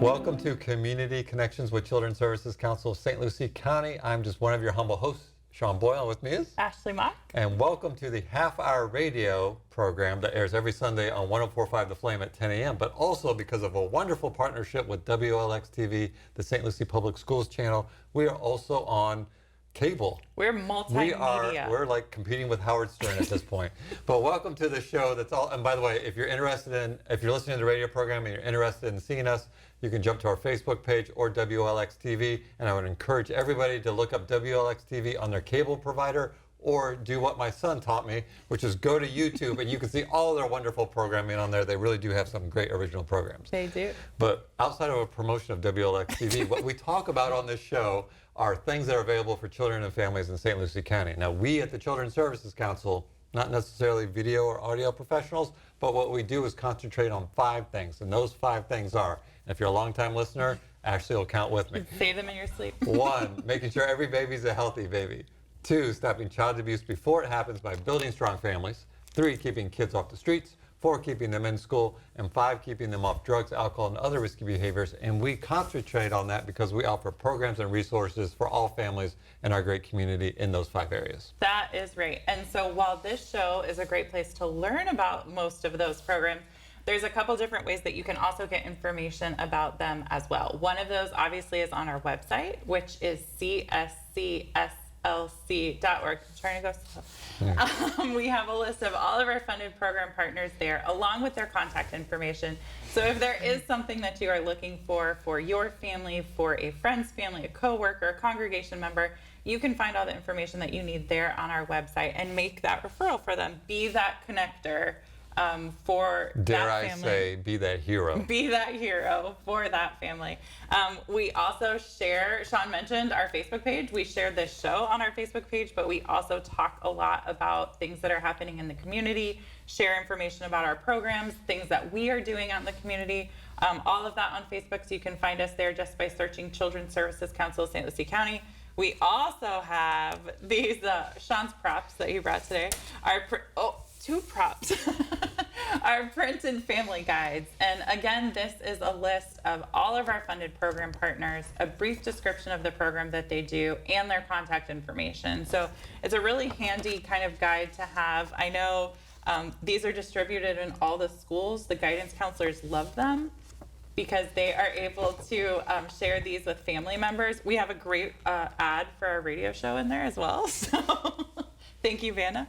Welcome to Community Connections with Children's Services Council of St. Lucie County. I'm just one of your humble hosts, Sean Boyle, with me is Ashley Mock. And welcome to the half-hour radio program that airs every Sunday on 104.5 The Flame at 10 a.m., but also because of a wonderful partnership with WLX-TV, the St. Lucie Public Schools channel, we are also on cable. We're multimedia. We're like competing with Howard Stern at this point. But welcome to the show that's all, and by the way, if you're listening to the radio program and you're interested in seeing us, you can jump to our Facebook page or WLX TV, and I would encourage everybody to look up WLX TV on their cable provider or do what my son taught me, which is go to YouTube and you can see all their wonderful programming on there. They really do have some great original programs. They do. But outside of a promotion of WLX TV, what we talk about on this show are things that are available for children and families in St. Lucie County. Now, we at the Children's Services Council, not necessarily video or audio professionals, but what we do is concentrate on 5 things. And those 5 things are, and if you're a longtime listener, Ashley will count with me. Say them in your sleep. 1, making sure every baby's a healthy baby. 2, stopping child abuse before it happens by building strong families. 3, keeping kids off the streets. 4, keeping them in school. And 5, keeping them off drugs, alcohol, and other risky behaviors. And we concentrate on that because we offer programs and resources for all families in our great community in those 5 areas. That is right. And so while this show is a great place to learn about most of those programs, there's a couple different ways that you can also get information about them as well. One of those obviously is on our website, which is cscslc.org. I'm trying to go slow. We have a list of all of our funded program partners there, along with their contact information. So if there is something that you are looking for your family, for a friend's family, a coworker, a congregation member, you can find all the information that you need there on our website and make that referral for them. Be that connector for Dare that I family. say, be that hero. Be that hero for that family. We also share, Sean mentioned our Facebook page. We share this show on our Facebook page, but we also talk a lot about things that are happening in the community, share information about our programs, things that we are doing out in the community. All of that on Facebook, so you can find us there just by searching Children's Services Council of St. Lucie County. We also have these Sean's props that he brought today. Two props. Our printed family guides. And again, this is a list of all of our funded program partners, a brief description of the program that they do, and their contact information. So it's a really handy kind of guide to have. I know these are distributed in all the schools. The guidance counselors love them because they are able to share these with family members. We have a great ad for our radio show in there as well. So thank you, Vanna.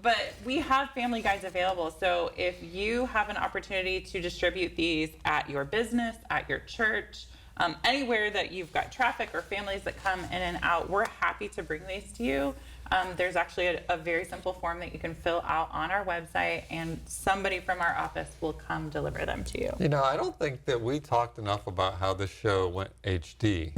But we have family guides available. So if you have an opportunity to distribute these at your business, at your church, anywhere that you've got traffic or families that come in and out, we're happy to bring these to you. There's actually a very simple form that you can fill out on our website, and somebody from our office will come deliver them to you. You know, I don't think that we talked enough about how this show went HD.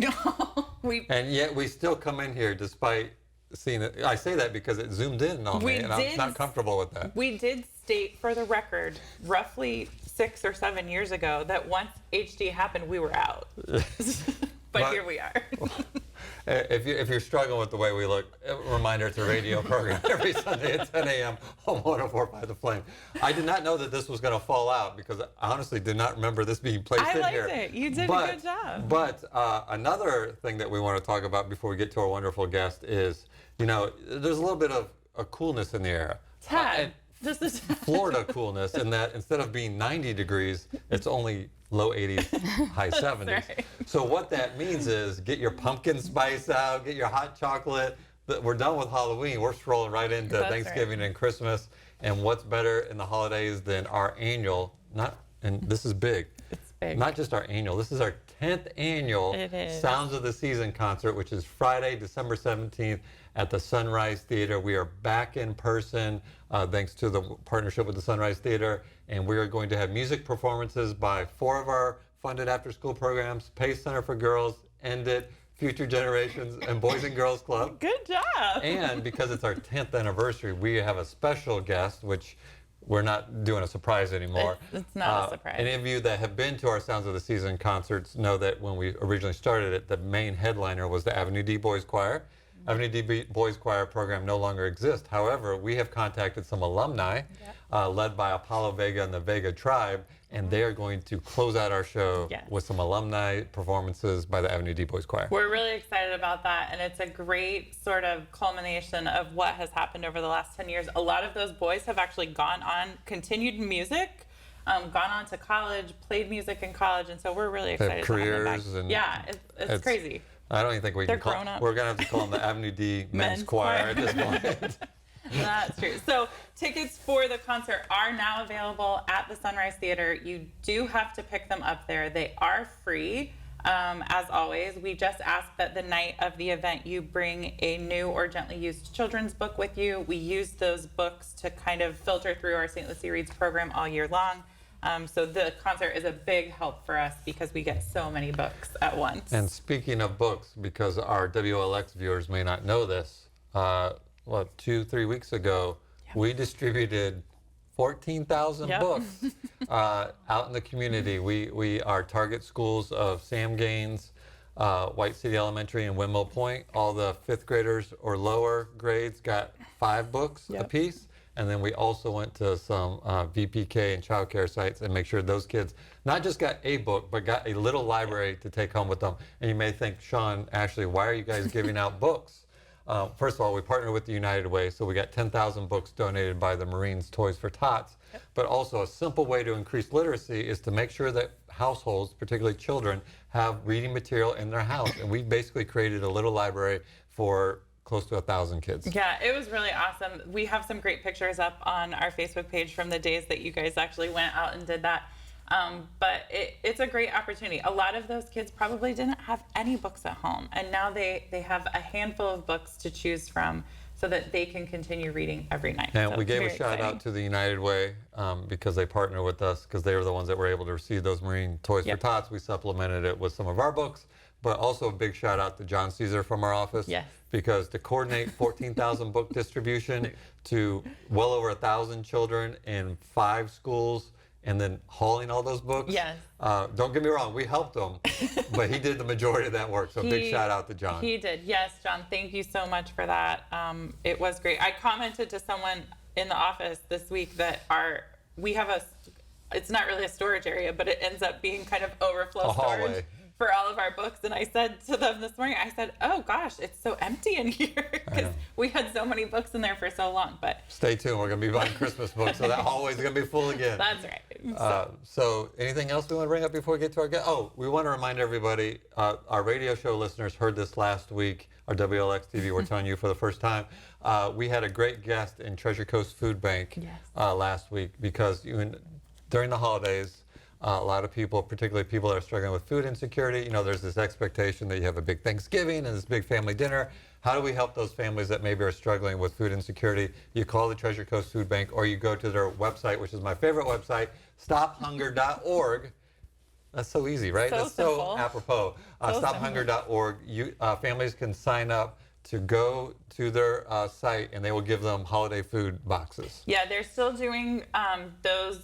And yet we still come in here despite seeing it. I say that because it zoomed in on me, and I'm not comfortable with that. We did state, for the record, roughly 6 or 7 years ago, that once HD happened, we were out. But here we are. If you're struggling with the way we look, a reminder, it's a radio program every Sunday at 10 a.m. on 104.5 The Flame. I did not know that this was going to fall out because I honestly did not remember this being placed in here. I liked it. You did a good job. But another thing that we want to talk about before we get to our wonderful guest is, you know, there's a little bit of a coolness in the air. Just a Florida coolness in that instead of being 90 degrees, it's only low 80s, high 70s. Right. So what that means is get your pumpkin spice out, get your hot chocolate. We're done with Halloween. We're strolling right into Thanksgiving and Christmas. And what's better in the holidays than our annual, and this is big. It's big. Not just our annual, this is our 10th annual Sounds of the Season concert, which is Friday, December 17th at the Sunrise Theater. We are back in person thanks to the partnership with the Sunrise Theater, and we are going to have music performances by 4 of our funded after-school programs, Pace Center for Girls, End It, Future Generations, and Boys and Girls Club. Good job. And because it's our 10th anniversary, we have a special guest, which we're not doing a surprise anymore. It's not a surprise. Any of you that have been to our Sounds of the Season concerts know that when we originally started it, the main headliner was the Avenue D Boys Choir. Avenue D Boys Choir program no longer exists. However, we have contacted some alumni led by Apollo Vega and the Vega Tribe, and they are going to close out our show with some alumni performances by the Avenue D Boys Choir. We're really excited about that, and it's a great sort of culmination of what has happened over the last 10 years. A lot of those boys have actually gone on, continued music, gone on to college, played music in college, and so we're really excited have to have them careers back. and Yeah, it's crazy. I don't even think we They're can call grown up. We're going to have to call them the Avenue D Men's Choir at this point. That's true. So tickets for the concert are now available at the Sunrise Theater. You do have to pick them up there. They are free. As always, we just ask that the night of the event you bring a new or gently used children's book with you. We use those books to kind of filter through our St. Lucie Reads program all year long. So the concert is a big help for us because we get so many books at once. And speaking of books, because our WLX viewers may not know this, 2-3 weeks ago, we distributed 14,000 books out in the community. We are target schools of Sam Gaines, White City Elementary, and Windmill Point. All the 5th graders or lower grades got 5 books apiece. And then we also went to some VPK and child care sites and make sure those kids not just got a book, but got a little library to take home with them. And you may think, Sean, Ashley, why are you guys giving out books? First of all, we partner with the United Way, so we got 10,000 books donated by the Marines Toys for Tots. But also a simple way to increase literacy is to make sure that households, particularly children, have reading material in their house. And we basically created a little library for close to 1,000 kids. Yeah, it was really awesome. We have some great pictures up on our Facebook page from the days that you guys actually went out and did that. But it's a great opportunity. A lot of those kids probably didn't have any books at home, and now they have a handful of books to choose from so that they can continue reading every night. And so we gave a shout out to the United Way because they partner with us because they were the ones that were able to receive those Marine Toys for Tots. We supplemented it with some of our books, but also a big shout out to John Caesar from our office. Yes. Because to coordinate 14,000 book distribution to well over 1,000 children in 5 schools and then hauling all those books. Yes. Don't get me wrong, we helped him, but he did the majority of that work. So big shout out to John. He did. Yes, John, thank you so much for that. It was great. I commented to someone in the office this week that we have it's not really a storage area, but it ends up being kind of overflow storage for all of our books. And I said to them this morning, I said, oh gosh, it's so empty in here because we had so many books in there for so long. But stay tuned, we're going to be buying Christmas books, so that hallway's going to be full again. That's right. So anything else we want to bring up before we get to our guest? Oh, we want to remind everybody, our radio show listeners heard this last week, our WLX TV, we're telling you for the first time. We had a great guest in Treasure Coast Food Bank last week because during the holidays, a lot of people, particularly people that are struggling with food insecurity, there's this expectation that you have a big Thanksgiving and this big family dinner. How do we help those families that maybe are struggling with food insecurity? You call the Treasure Coast Food Bank or you go to their website, which is my favorite website, stophunger.org. That's so easy, right? That's simple. So apropos. Stophunger.org. Families can sign up to go to their site and they will give them holiday food boxes. Yeah, they're still doing those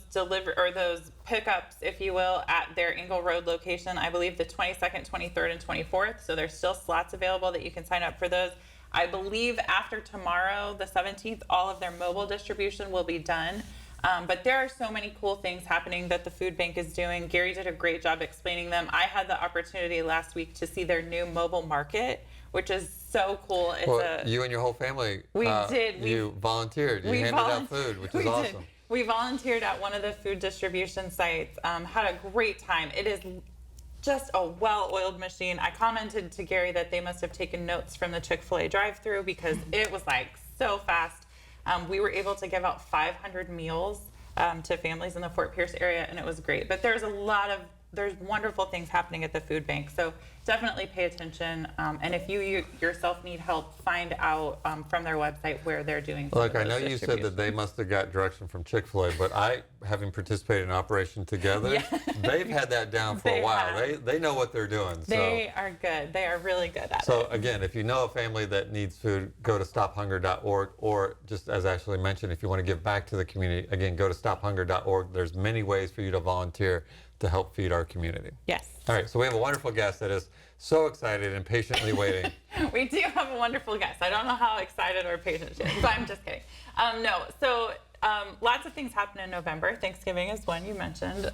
pickups, if you will, at their Ingle Road location. I believe the 22nd, 23rd, and 24th. So there's still slots available that you can sign up for those. I believe after tomorrow, the 17th, all of their mobile distribution will be done. But there are so many cool things happening that the food bank is doing. Gary did a great job explaining them. I had the opportunity last week to see their new mobile market, which is so cool. You and your whole family, did. You volunteered. You handed out food, which is awesome. Did. We volunteered at one of the food distribution sites, had a great time. It is just a well-oiled machine. I commented to Gary that they must have taken notes from the Chick-fil-A drive-thru because it was so fast. We were able to give out 500 meals to families in the Fort Pierce area, and it was great. But there's wonderful things happening at the food bank. So definitely pay attention. And if you yourself need help, find out from their website where they're doing some Look, of I know those you said that they must have got direction from Chick-fil-A, but having participated in Operation Together, they've had that down for a while. They know what they're doing. They are good. They are really good at it. So again, if you know a family that needs food, go to stophunger.org, or just as Ashley mentioned, if you want to give back to the community, again, go to stophunger.org. There's many ways for you to volunteer to help feed our community. Yes. All right, so we have a wonderful guest that is so excited and patiently waiting. We do have a wonderful guest. I don't know how excited or patient she is, but I'm just kidding. Lots of things happen in November. Thanksgiving is one you mentioned.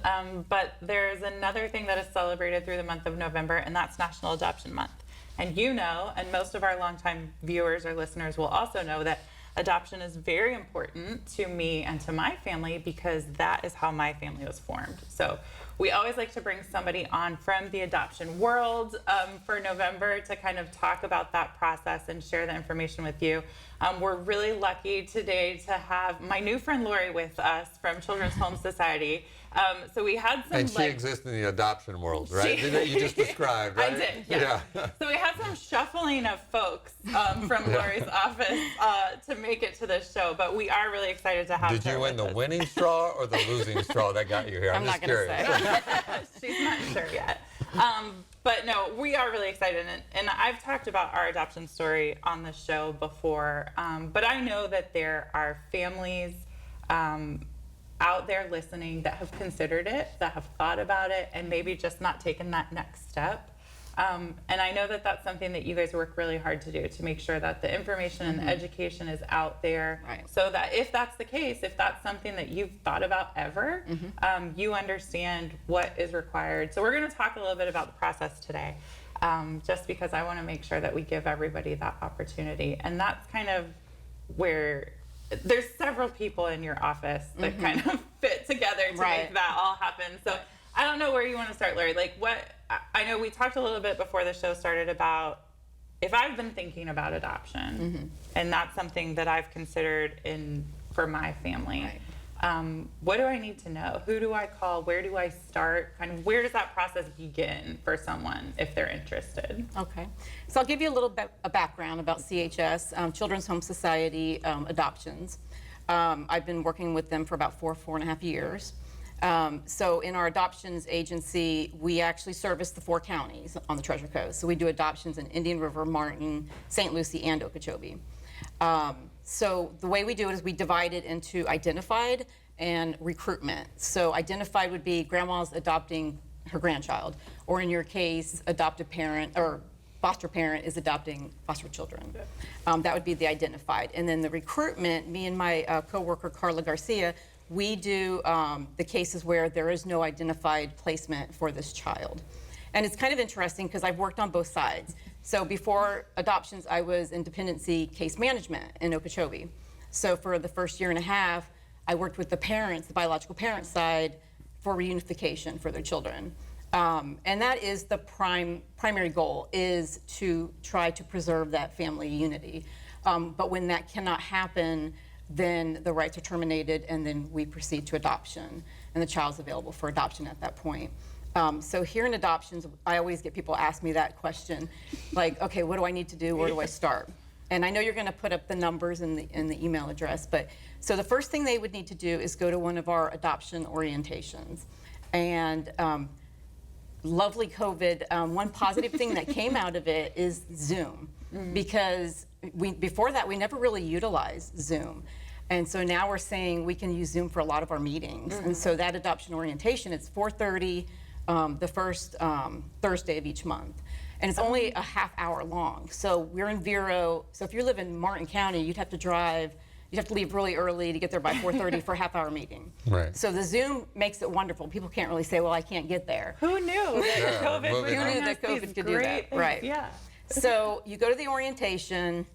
But there's another thing that is celebrated through the month of November, and that's National Adoption Month. And you know, and most of our longtime viewers or listeners will also know that adoption is very important to me and to my family because that is how my family was formed. So we always like to bring somebody on from the adoption world for November to kind of talk about that process and share the information with you. We're really lucky today to have my new friend Lori with us from Children's Home Society. So we had some. And she exists in the adoption world, right? That you just described, right? I did, yeah. So we had some shuffling of folks from Lori's office to make it to this show, but we are really excited to have her. Did you win with the us. winning straw or the losing straw that got you here? I'm just not gonna curious. say. She's not sure yet. But no, we are really excited. And I've talked about our adoption story on the show before. But I know that there are families out there listening that have considered it, that have thought about it, and maybe just not taken that next step. And I know that that's something that you guys work really hard to do, to make sure that the information and the education is out there. Right. So that if that's the case, if that's something that you've thought about ever, you understand what is required. So we're going to talk a little bit about the process today, just because I want to make sure that we give everybody that opportunity. And that's kind of where there's several people in your office that kind of fit together to make that all happen. So I don't know where you want to start, Larry. Like I know we talked a little bit before the show started about if I've been thinking about adoption, and that's something that I've considered for my family. Right. What do I need to know? Who do I call? Where do I start? Kind of where does that process begin for someone if they're interested? Okay, so I'll give you a little bit of background about CHS, Children's Home Society Adoptions. I've been working with them for about 4.5 years. So in our adoptions agency, we actually service the 4 counties on the Treasure Coast. So we do adoptions in Indian River, Martin, St. Lucie, and Okeechobee. So the way we do it is we divide it into identified and recruitment. So identified would be grandma's adopting her grandchild, or in your case, adoptive parent or foster parent is adopting foster children. That would be the identified. And then the recruitment, me and my coworker Carla Garcia, we do the cases where there is no identified placement for this child. And it's kind of interesting because I've worked on both sides. So before adoptions, I was in dependency case management in Okeechobee. So for the first 1.5 years, I worked with the parents, the biological parent side, for reunification for their children. And that is the primary goal, is to try to preserve that family unity. But when that cannot happen, then the rights are terminated, and then we proceed to adoption, and the child's available for adoption at that point. So here in adoptions, I always get people ask me that question, like, okay, what do I need to do? Where do I start? And I know you're going to put up the numbers in the email address, but so the first thing they would need to do is go to one of our adoption orientations. And lovely COVID, one positive thing that came out of it is Zoom, because before that we never really utilized Zoom. And so now we're saying we can use Zoom for a lot of our meetings. And so that adoption orientation, it's 4:30 the first Thursday of each month. And it's only a half hour long. So we're in Vero. So if you live in Martin County, you'd have to leave really early to get there by 4:30 for a half hour meeting. Right. So the Zoom makes it wonderful. People can't really say, well, I can't get there. Who knew that COVID moving was on. Who knew bringing us that COVID these could do great that? things? Right. Yeah. So you go to the orientation,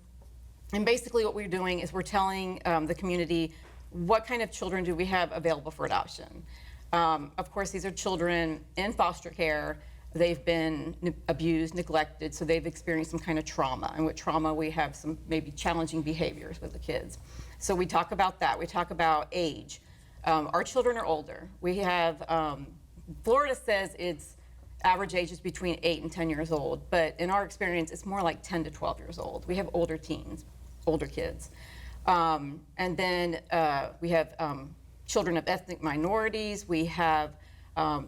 and basically what we're doing is we're telling the community what kind of children do we have available for adoption. Of course, these are children in foster care. They've been abused, neglected, so they've experienced some kind of trauma. And with trauma, we have some maybe challenging behaviors with the kids. So we talk about that. We talk about age. Our children are older. We have, Florida says it's average age is between 8 and 10 years old, but in our experience, it's more like 10 to 12 years old. We have older teens, older kids. And then we have children of ethnic minorities. We have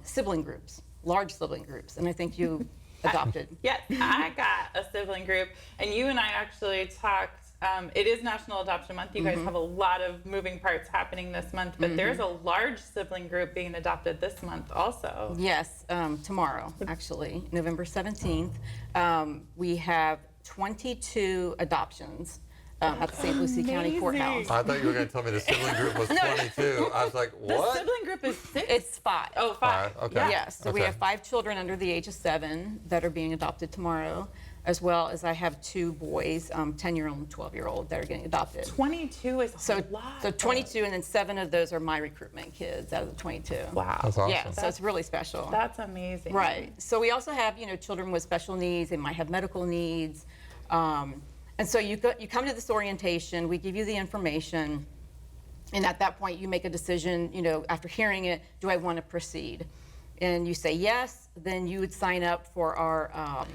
sibling groups, large sibling groups, and I think you adopted. Yes, I got a sibling group, and you and I actually talked It is National Adoption Month. You guys have a lot of moving parts happening this month, but there's a large sibling group being adopted this month also. Yes, tomorrow, actually, November 17th. We have 22 adoptions at the St. Lucie County Amazing. Courthouse. I thought you were going to tell me the sibling group was 22. I was like, The what? sibling group is 6? It's 5. Oh, 5. Okay. Yeah. Yes, so we Okay. have 5 children under the age of 7 that are being adopted tomorrow, as well as I have 2 boys, 10-year-old and 12-year-old, that are getting adopted. 22 is So, a lot. so 22, and then 7 of those are my recruitment kids out of the 22. Wow. That's awesome. Yeah, so it's really special. That's amazing. Right. So we also have, children with special needs. They might have medical needs. And so you come to this orientation, we give you the information, and at that point you make a decision, after hearing it, do I want to proceed? And you say yes, then you would sign up for our,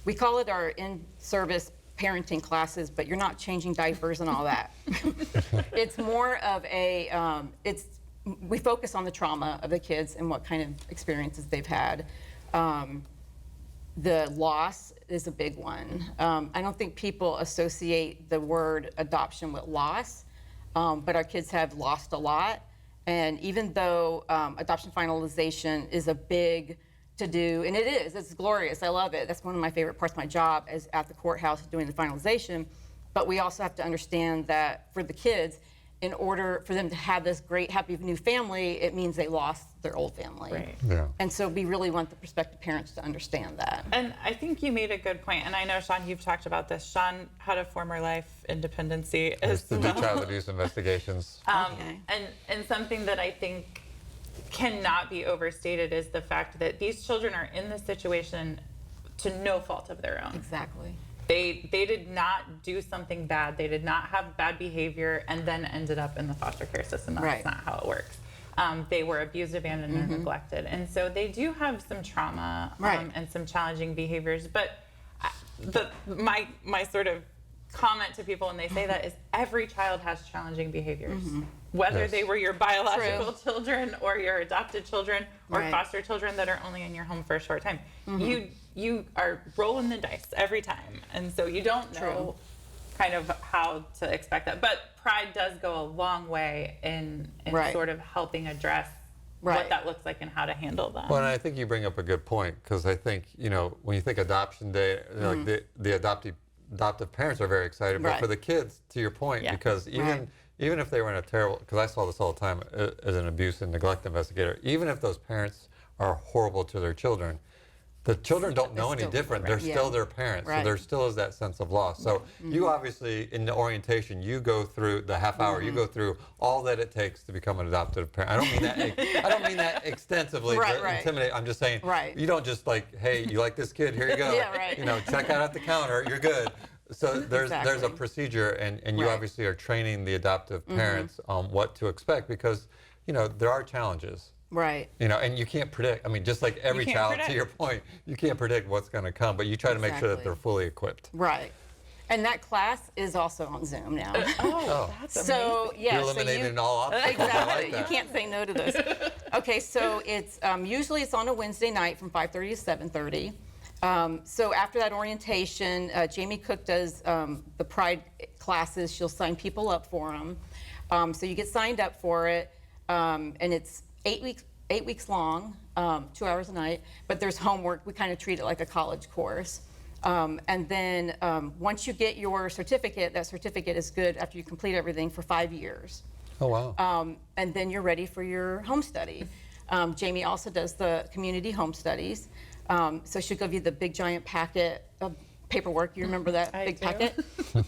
we call it our in-service parenting classes, but you're not changing diapers and all that. It's more of we focus on the trauma of the kids and what kind of experiences they've had. The loss is a big one. I don't think people associate the word adoption with loss, but our kids have lost a lot. And even though adoption finalization is a big to-do, and it's glorious, I love it. That's one of my favorite parts of my job is at the courthouse doing the finalization. But we also have to understand that for the kids, in order for them to have this great, happy new family, it means they lost their old family. Right. Yeah. And so we really want the prospective parents to understand that. And I think you made a good point, and I know, Sean, you've talked about this. Sean had a former life in dependency I as used to do well. child abuse investigations. Okay. And something that I think cannot be overstated is the fact that these children are in this situation to no fault of their own. Exactly. They did not do something bad. They did not have bad behavior and then ended up in the foster care system. That's Right. not how it works. They were abused, abandoned, or neglected. And so they do have some trauma Right. and some challenging behaviors. But my sort of comment to people when they say that is every child has challenging behaviors. Whether Yes. they were your biological True. children or your adopted children or Right. foster children that are only in your home for a short time. You are rolling the dice every time. And so you don't know kind of how to expect that. But pride does go a long way in Right. sort of helping address what Right. that looks like and how to handle them. Well, and I think you bring up a good point because I think, when you think adoption day, like the adoptive parents are very excited, but Right. for the kids, to your point, Yeah. because even if they were in a terrible, because I saw this all the time as an abuse and neglect investigator, even if those parents are horrible to their children, the children don't know any still- different. right. They're Yeah. still their parents. So Right. there still is that sense of loss. So you obviously, in the orientation, you go through the half hour, you go through all that it takes to become an adoptive parent. I don't mean that extensively Right, to right. intimidate. I'm just saying, Right. you don't just like, hey, you like this kid, here you go. Yeah, right. Check out at the counter, you're good. So there's a Exactly. procedure, and you Right. obviously are training the adoptive parents on what to expect because, there are challenges. Right. And you can't predict. I mean, just like every can't child, predict. to your point, you can't predict what's going to come, but you try to make sure that Exactly. they're fully equipped. Right. And that class is also on Zoom now. Oh, that's amazing. So, yeah. You're so eliminating all obstacles. I Exactly. like You that. can't say no to this. Okay, so it's usually it's on a Wednesday night from 5:30 to 7:30. So after that orientation, Jamie Cook does the Pride classes. She'll sign people up for them. So you get signed up for it, and it's 8 weeks long, 2 hours a night. But there's homework. We kind of treat it like a college course. And then once you get your certificate, that certificate is good after you complete everything for 5 years. Oh, wow. And then you're ready for your home study. Jamie also does the community home studies. So she'll give you the big giant packet of paperwork. You remember that I big do. packet?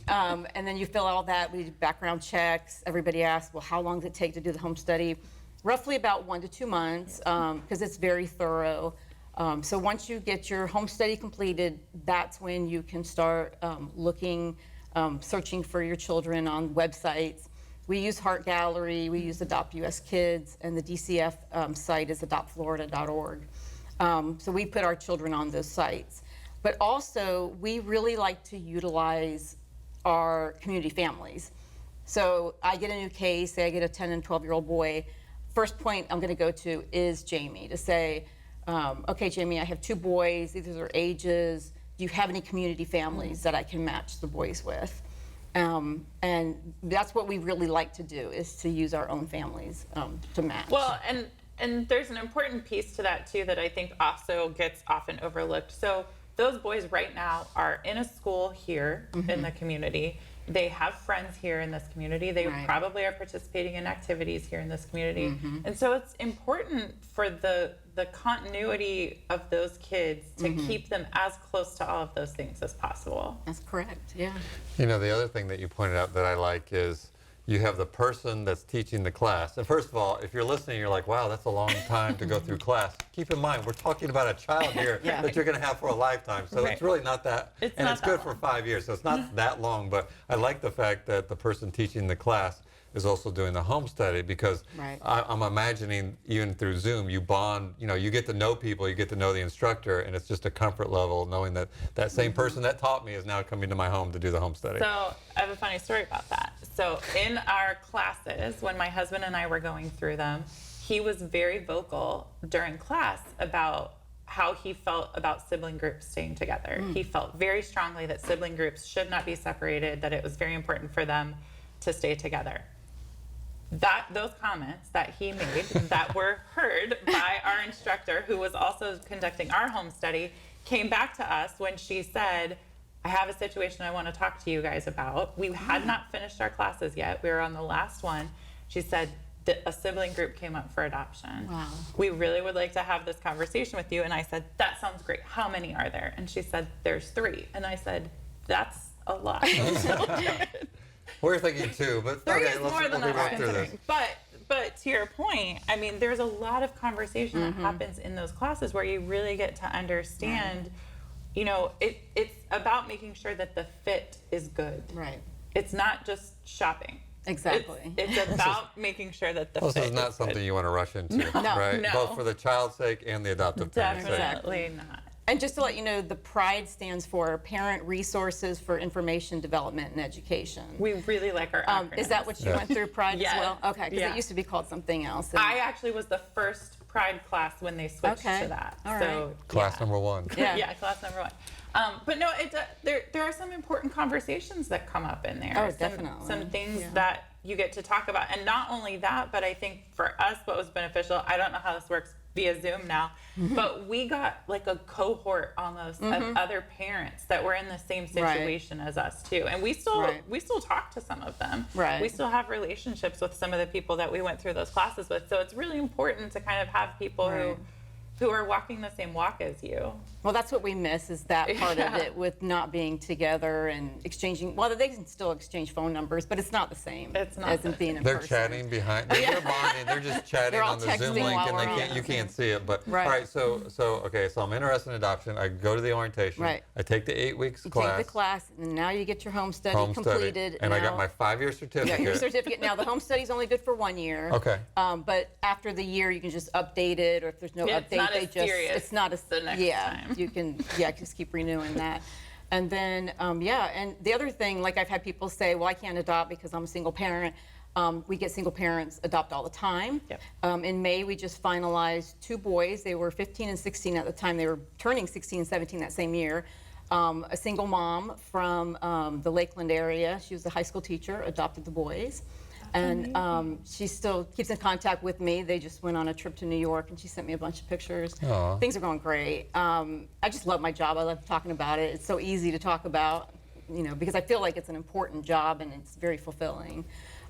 And then you fill all that. We do background checks. Everybody asks, well, how long does it take to do the home study? Roughly about 1 to 2 months, because it's very thorough. So once you get your home study completed, that's when you can start looking, searching for your children on websites. We use Heart Gallery, we use Adopt US Kids, and the DCF site is adoptflorida.org. So we put our children on those sites. But also, we really like to utilize our community families. So I get a new case, say I get a 10 and 12-year-old boy. First point I'm going to go to is Jamie to say, okay, Jamie, I have 2 boys. These are their ages. Do you have any community families that I can match the boys with? And that's what we really like to do, is to use our own families to match. Well, and there's an important piece to that too that I think also gets often overlooked. So those boys right now are in a school here in the community. They have friends here in this community. They Right. probably are participating in activities here in this community. And so it's important for the continuity of those kids to keep them as close to all of those things as possible. That's correct, yeah. You know, the other thing that you pointed out that I like is you have the person that's teaching the class. And first of all, if you're listening, you're like, wow, that's a long time to go through class. Keep in mind, we're talking about a child here Yeah. that you're going to have for a lifetime. So Right. it's really not that, It's and not it's that good long. for 5 years. So it's not that long, but I like the fact that the person teaching the class is also doing the home study, because Right. I'm imagining even through Zoom, you bond, you know, you get to know people, you get to know the instructor, and it's just a comfort level knowing that that same person that taught me is now coming to my home to do the home study. So I have a funny story about that. So in our classes, when my husband and I were going through them, he was very vocal during class about how he felt about sibling groups staying together. He felt very strongly that sibling groups should not be separated, that it was very important for them to stay together. Those comments that he made that were heard by our instructor, who was also conducting our home study, came back to us when she said, I have a situation I want to talk to you guys about. We had not finished our classes yet. We were on the last one. She said that a sibling group came up for adoption. Wow. We really would like to have this conversation with you. And I said, that sounds great. How many are there? And she said, there's 3. And I said, that's a lot. We're thinking 2, but Three okay, is more than we'll I was go through this. considering. But to your point, I mean, there's a lot of conversation that happens in those classes where you really get to understand, you know, it's about making sure that the fit is good. Right. It's not just shopping. Exactly. It's about making sure that the Well, fit this is not good. something you want to rush into, right? no. Both for the child's sake and the adoptive parent's sake. Definitely not. And just to let you know, the PRIDE stands for Parent Resources for Information Development and Education. We really like our acronyms. Is that what you went through, PRIDE Yes. as well? Okay, because Yeah. it used to be called something else. and- I actually was the first Pride class when they switched Okay. to that. All So Class yeah. number 1. Yeah. Yeah, class number 1. But no, there are some important conversations that come up in there. Oh, Some- definitely. Some things Yeah. that you get to talk about. And not only that, but I think for us, what was beneficial, I don't know how this works via Zoom now, Mm-hmm. but we got like a cohort almost of other parents that were in the same Right. situation as us too. And we still Right. talk to some of them. Right. We still have relationships with some of the people that we went through those classes with. So it's really important to kind of have people Right. who are walking the same walk as you. Well, that's what we miss, is that part of Yeah. it, with not being together and exchanging. Well, they can still exchange phone numbers, but it's not the same. It's not as the in being in They're person. chatting behind. They're bonding. They're just chatting They're all on the Zoom texting link, while and we're they on can't. You Zoom. can't see it. But Right. all right. So okay. So I'm interested in adoption. I go to the orientation. Right. I take the 8 weeks You class. take the class, and now you get your home study home completed. study, and I got now- my 5-year Yeah, certificate. your certificate. Now, the home study is only good for 1 year. Okay. But after the year, you can just update it, or if there's no Yeah, it's update, not they as just, serious it's not as, the next yeah, time. you can, just keep renewing that. And then, and the other thing, like I've had people say, well, I can't adopt because I'm a single parent. We get single parents adopt all the time. Yep. In May, we just finalized 2 boys. They were 15 and 16 at the time. They were turning 16 and 17 that same year. A single mom from the Lakeland area. She was a high school teacher, adopted the boys. And she still keeps in contact with me. They just went on a trip to New York, and she sent me a bunch of pictures. Aw. Things are going great. I just love my job. I love talking about it. It's so easy to talk about, because I feel like it's an important job and it's very fulfilling.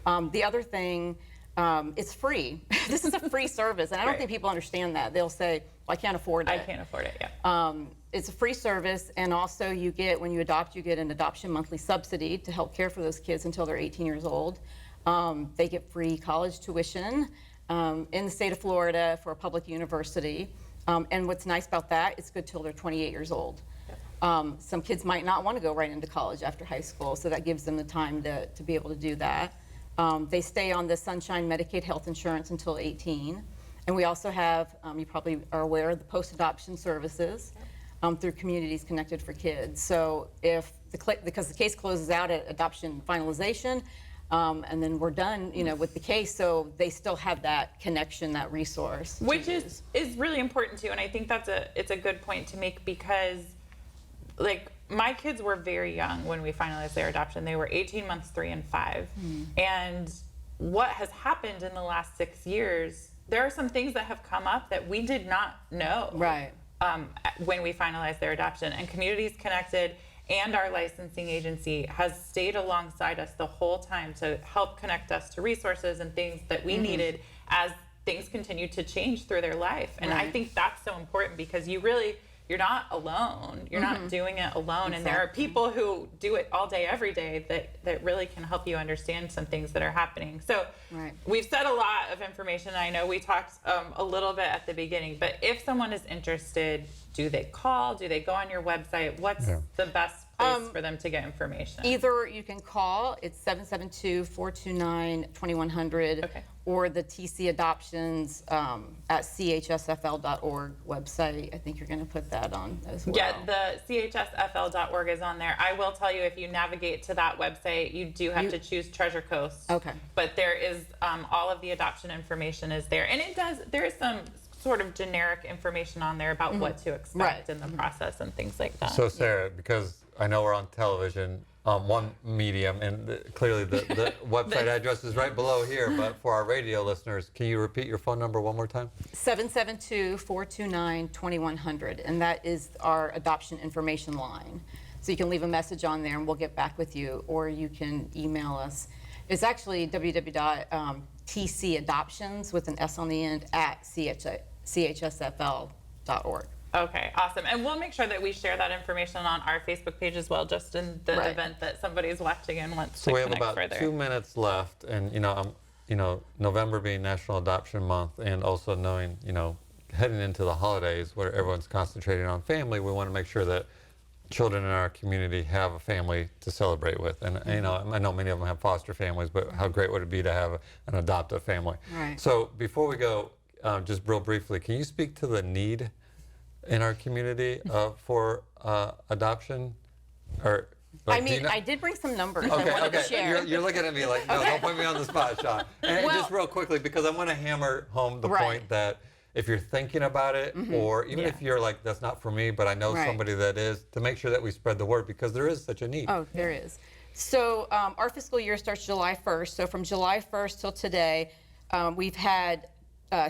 The other thing, it's free. This is a free service, and I don't Right. think people understand that. They'll say, well, I can't afford it. I can't afford it, yeah. It's a free service, and also when you adopt, you get an adoption monthly subsidy to help care for those kids until they're 18 years old. They get free college tuition in the state of Florida for a public university. And what's nice about that, it's good till they're 28 years old. Some kids might not want to go right into college after high school, so that gives them the time to be able to do that. They stay on the Sunshine Medicaid health insurance until 18. And we also have, you probably are aware, of the post-adoption services through Communities Connected for Kids. So because the case closes out at adoption finalization, and then we're done, with the case, so they still have that connection, that resource. Which is really important too, and I think it's a good point to make, because like my kids were very young when we finalized their adoption. They were 18 months, 3 and 5. And what has happened in the last 6 years, there are some things that have come up that we did not know. Right. When we finalized their adoption. And Communities Connected and our licensing agency has stayed alongside us the whole time to help connect us to resources and things that we needed as things continue to change through their life. And I Right. think that's so important because you're not alone. You're not doing it alone. And there are Exactly. people who do it all day, every day that really can help you understand some things that are happening. So Right. we've said a lot of information. I know we talked a little bit at the beginning, but if someone is interested, do they call? Do they go on your website? What's the best place for them to get information? Either you can call, it's 772-429-2100, Okay. or the TC Adoptions at chsfl.org website. I think you're going to put that on as well. Yeah, the chsfl.org is on there. I will tell you, if you navigate to that website, you do have to choose Treasure Coast. Okay. But there is all of the adoption information is there, and there is some sort of generic information on there about what to expect Right. in the process and things like that. So Sarah, because I know we're on television, one medium, and clearly the website address is right below here, but for our radio listeners, can you repeat your phone number one more time? 772-429-2100, and that is our adoption information line. So you can leave a message on there and we'll get back with you, or you can email us. It's actually www.tcadoptions with an S on the end at chsfl.org. Okay, awesome. And we'll make sure that we share that information on our Facebook page as well, just in the Right. event that somebody's watching and wants So to we have connect about further. 2 minutes left, and November being National Adoption Month, and also knowing, heading into the holidays where everyone's concentrating on family, we want to make sure that children in our community have a family to celebrate with. And I know many of them have foster families, but how great would it be to have an adoptive family? Right. So before we go, just real briefly, can you speak to the need in our community for adoption? Or I do you mean, know- I did bring some numbers I Okay, wanted to okay. share. You're looking at me like, no, don't put me on the spot, Sean. And Well- just real quickly, because I want to hammer home the Right. point that if you're thinking about it, or even Yeah. if you're like, that's not for me, but I know Right. somebody that is, to make sure that we spread the word, because there is such a need. Oh, there is. So our fiscal year starts July 1st. So from July 1st till today, we've had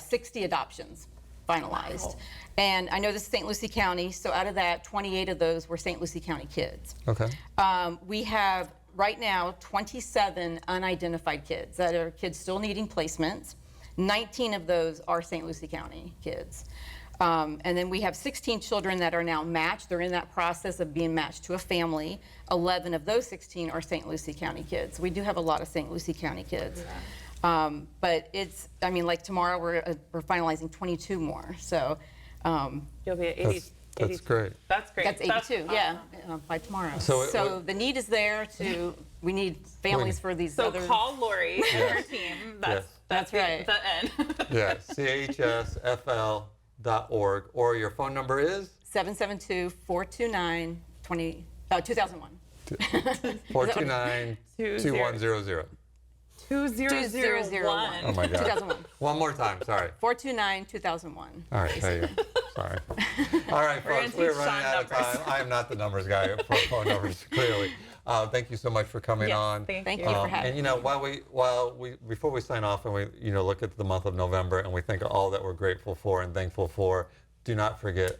60 adoptions finalized. Wow. And I know this is St. Lucie County, so out of that, 28 of those were St. Lucie County kids. Okay. We have right now 27 unidentified kids that are kids still needing placements. 19 of those are St. Lucie County kids. And then we have 16 children that are now matched. They're in that process of being matched to a family. 11 of those 16 are St. Lucie County kids. We do have a lot of St. Lucie County kids. But like tomorrow we're finalizing 22 more. So You'll be at 80. That's great. That's great. that's 82, yeah, awesome. by tomorrow. So So, it- the need is there we need families for these So other. call Lori and her team. Yes. That's right. The end. Yeah, chsfl.org, or your phone number is 772-429-2001. 429-2100. 2001. Oh my God. 2001. One more time, sorry. 429-2001. All right, there you go. Sorry. All right, We're folks, gonna we're teach running Sean out of time. numbers. I am not the numbers guy for phone numbers, clearly. Thank you so much for coming Yes, on. Thank you for having And before we sign off and we look at the month of November and we think of all that we're grateful for and thankful for, do not forget,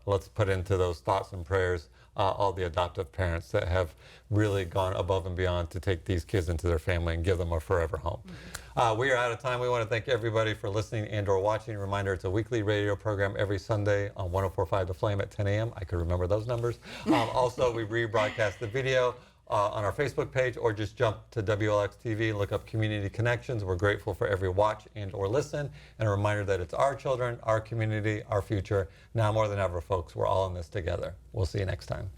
let's put into those thoughts and prayers all the adoptive parents that have really gone above and beyond to take these kids into their family and give them a forever home. We are out of time. We want to thank everybody for listening and or watching. Reminder, it's a weekly radio program every Sunday on 104.5 The Flame at 10 a.m. I could remember those numbers. Also, we rebroadcast the video on our Facebook page, or just jump to WLX TV and look up Community Connections. We're grateful for every watch and or listen. And a reminder that it's our children, our community, our future. Now more than ever, folks, we're all in this together. We'll see you next time.